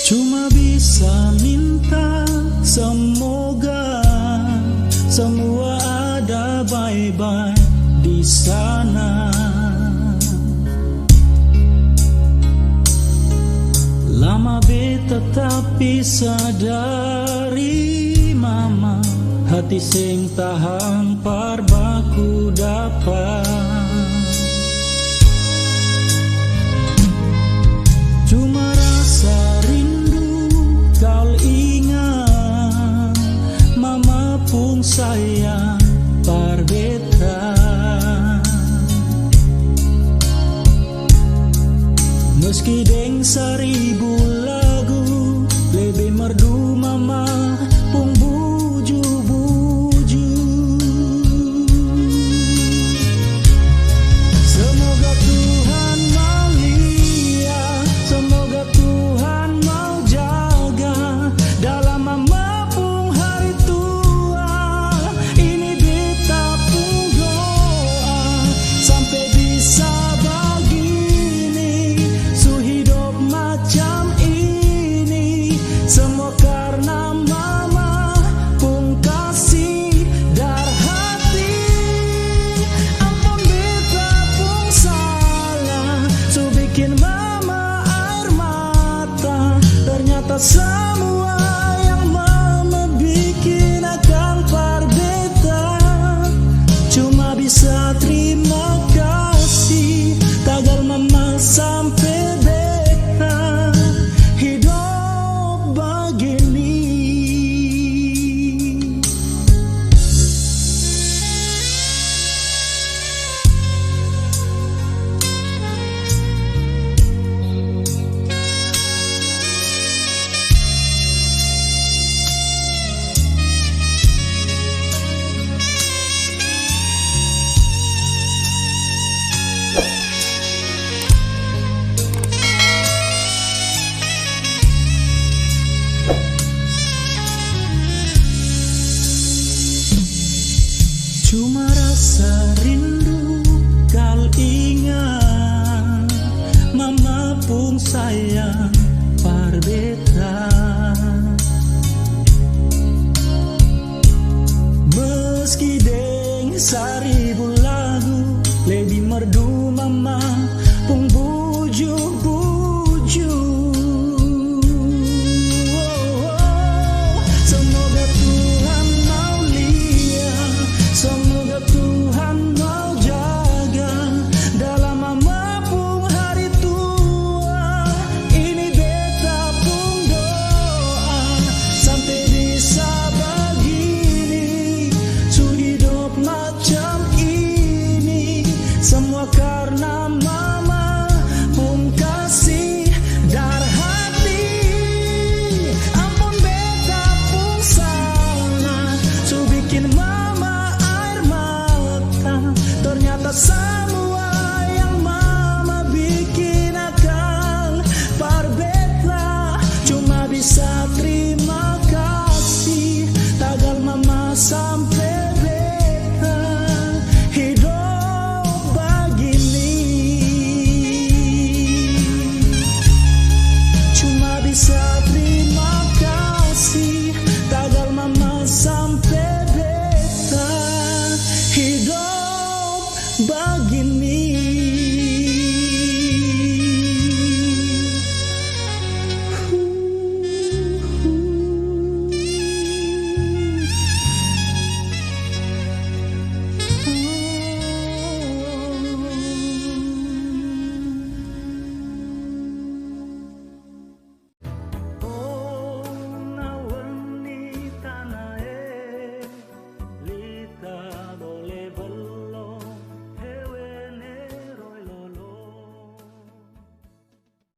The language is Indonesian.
Cuma bisa minta semoga semua ada baik-baik di sana. Lama beta tapi sadari mama, hati sing tahan parbaku dapat. Cuma rasa rindu kau ingat, mama pun sayang par beta. Meski deng seribu lagu, lebih merdu mama pun buju-buju. Semoga Tuhan mau lihat, semoga Tuhan mau jaga dalam mama pun hari tua. Ini beta pun doa sampai bisa begini, hidup macam ini. Semua karena mama pun kasih dar hati. Ampun beta pun salah, so bikin mama air mata. Ternyata semua yang mama bikin akan par beta. Cuma bisa terima kasih, tagal mama sampai cuma rasa rindu kau ingat, mama pun sayang par beta. Meski deng sari